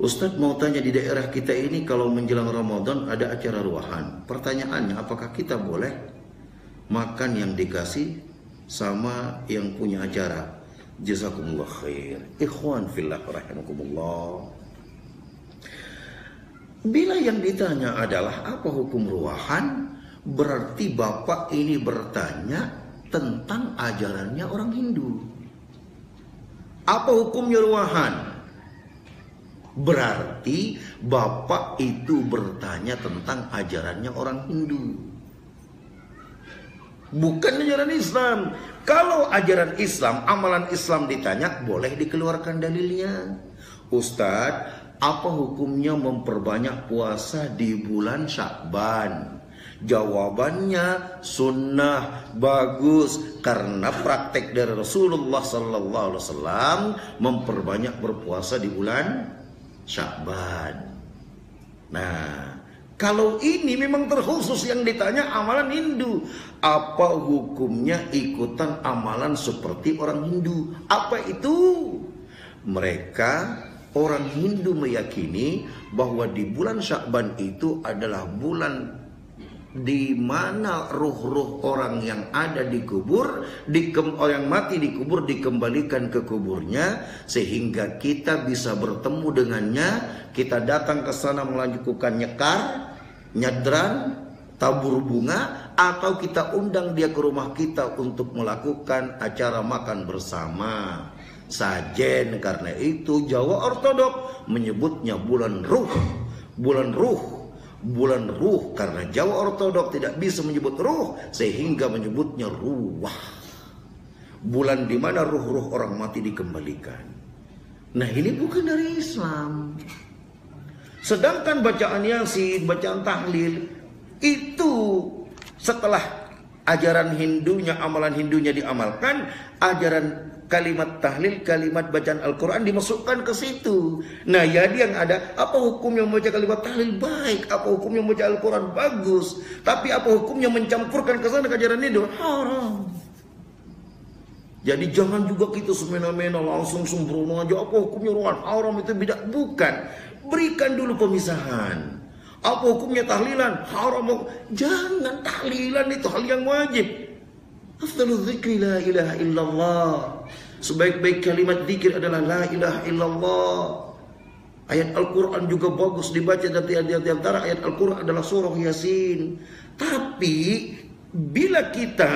Ustadz mau tanya, di daerah kita ini kalau menjelang Ramadan ada acara ruahan. Pertanyaannya, apakah kita boleh makan yang dikasih sama yang punya acara? Jazakumullah khair. Ikhwan fillah rahimakumullah. Bila yang ditanya adalah apa hukum ruahan, berarti bapak ini bertanya tentang ajarannya orang Hindu. Apa hukumnya ruahan? Berarti bapak itu bertanya tentang ajarannya orang Hindu, bukan ajaran Islam. Kalau ajaran Islam, amalan Islam ditanya, boleh dikeluarkan dalilnya. Ustadz, apa hukumnya memperbanyak puasa di bulan Sya'ban? Jawabannya sunnah, bagus, karena praktek dari Rasulullah SAW memperbanyak berpuasa di bulan Sya'ban. Nah, kalau ini memang terkhusus yang ditanya amalan Hindu, apa hukumnya ikutan amalan seperti orang Hindu? Apa itu? Mereka orang Hindu meyakini bahwa di bulan Sya'ban itu adalah bulan di mana ruh-ruh orang yang ada di kubur, orang mati di kubur dikembalikan ke kuburnya, sehingga kita bisa bertemu dengannya. Kita datang ke sana melanjutkan nyekar, nyadran, tabur bunga, atau kita undang dia ke rumah kita untuk melakukan acara makan bersama, sajen. Karena itu Jawa Ortodok menyebutnya bulan ruh, bulan ruh, bulan ruh, karena Jawa Ortodok tidak bisa menyebut ruh sehingga menyebutnya ruwah, bulan di mana ruh-ruh orang mati dikembalikan. Nah, ini bukan dari Islam. Sedangkan bacaan Yasin, bacaan tahlil itu setelah ajaran Hindunya, amalan Hindunya diamalkan, ajaran kalimat tahlil, kalimat bacaan Al-Quran dimasukkan ke situ. Nah, jadi yang ada, apa hukumnya membaca kalimat tahlil? Baik. Apa hukumnya membaca Al-Quran? Bagus. Tapi apa hukumnya mencampurkan ke sana ajaran Hindu? Haram. Jadi jangan juga kita semena-mena langsung sembrono aja, apa hukumnya ruan? Haram itu bidah. Bukan. Berikan dulu pemisahan. Apa hukumnya tahlilan? Haram. Jangan, tahlilan itu hal yang wajib. Afdalul dzikri la ilaha illallah. Sebaik-baik kalimat zikir adalah la ilaha illallah. Ayat Al-Quran juga bagus dibaca, dan di antara ayat Al-Quran adalah surah Yasin. Tapi bila kita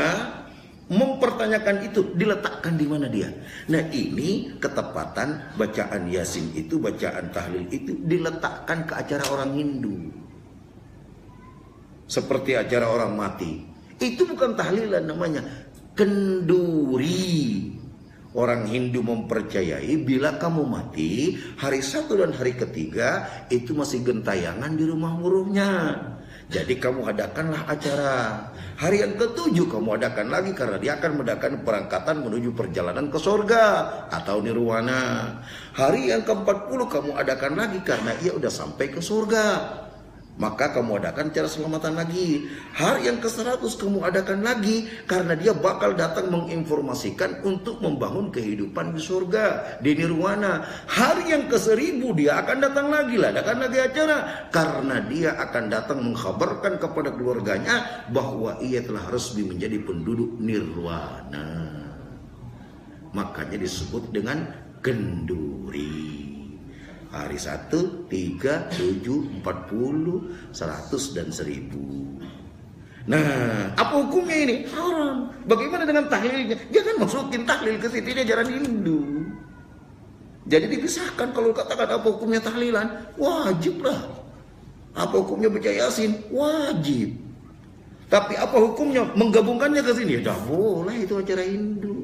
mempertanyakan itu, diletakkan di mana dia? Nah, ini ketepatan bacaan Yasin itu, bacaan tahlil itu diletakkan ke acara orang Hindu. Seperti acara orang mati. Itu bukan tahlilan namanya, kenduri. Orang Hindu mempercayai bila kamu mati, hari satu dan hari ketiga itu masih gentayangan di rumah muruhnya. Jadi kamu adakanlah acara. Hari yang ketujuh kamu adakan lagi, karena dia akan mengadakan perangkatan menuju perjalanan ke surga atau nirwana. Hari yang ke-40 kamu adakan lagi karena ia udah sampai ke surga. Maka kamu adakan cara selamatan lagi. Hari yang ke-100 kamu adakan lagi karena dia bakal datang menginformasikan untuk membangun kehidupan di surga, di nirwana. Hari yang ke-1000 dia akan datang lagi lah, adakan lagi acara, karena dia akan datang mengkhabarkan kepada keluarganya bahwa ia telah resmi menjadi penduduk nirwana. Makanya disebut dengan kenduri. Hari 1, 3, 7, 40, 100 dan 1000. Nah, apa hukumnya ini? Haram. Bagaimana dengan tahlilnya? Jangan masukin tahlil ke situ, ini ajaran Hindu. Jadi dipisahkan. Kalau katakan apa hukumnya tahlilan, wajib lah. Apa hukumnya baca Yasin? Wajib. Tapi apa hukumnya menggabungkannya ke sini? Ya, dah boleh, itu acara Hindu.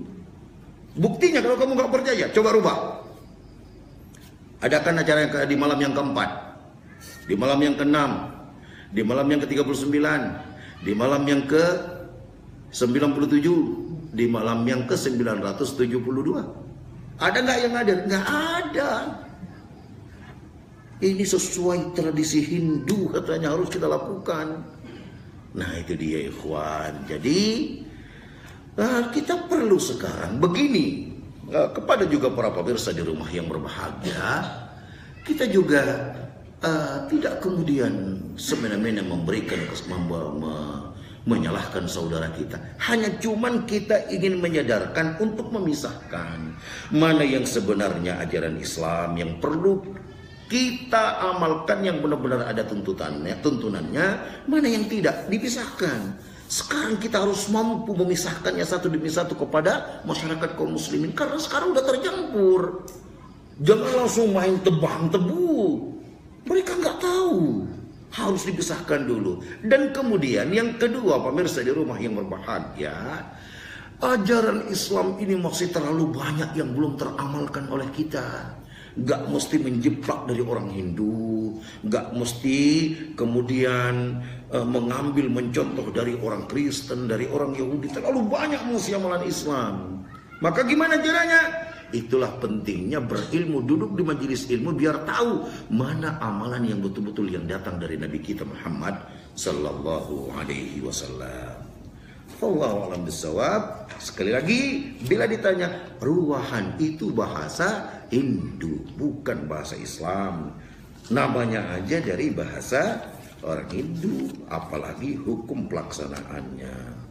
Buktinya kalau kamu nggak percaya, coba rubah. Adakan acara yang di malam yang ke-4, di malam yang ke-6, di malam yang ke-39, di malam yang ke-97, di malam yang ke-972. Ada nggak yang ada? Nggak ada. Ini sesuai tradisi Hindu katanya harus kita lakukan. Nah, itu dia ikhwan. Jadi kita perlu sekarang begini. Kepada juga para pemirsa di rumah yang berbahagia, Kita juga tidak kemudian semena-mena memberikan menyalahkan saudara kita. Hanya cuman kita ingin menyadarkan untuk memisahkan mana yang sebenarnya ajaran Islam yang perlu kita amalkan, yang benar-benar ada tuntunannya, mana yang tidak, dipisahkan. Sekarang kita harus mampu memisahkannya satu demi satu kepada masyarakat kaum muslimin, karena sekarang udah tercampur. Jangan langsung main tebang-tebu. Mereka nggak tahu. Harus dipisahkan dulu. Dan kemudian yang kedua, pemirsa di rumah yang berbahagia, ajaran Islam ini masih terlalu banyak yang belum teramalkan oleh kita. Gak mesti menjiplak dari orang Hindu, gak mesti kemudian mencontoh dari orang Kristen, dari orang Yahudi. Terlalu banyak mesti amalan Islam. Maka gimana caranya? Itulah pentingnya berilmu, duduk di majelis ilmu biar tahu mana amalan yang betul-betul yang datang dari Nabi kita Muhammad sallallahu alaihi wasallam. Wallahu a'lam bishawab. Sekali lagi, bila ditanya, ruwahan itu bahasa Hindu, bukan bahasa Islam. Namanya aja dari bahasa orang Hindu, apalagi hukum pelaksanaannya.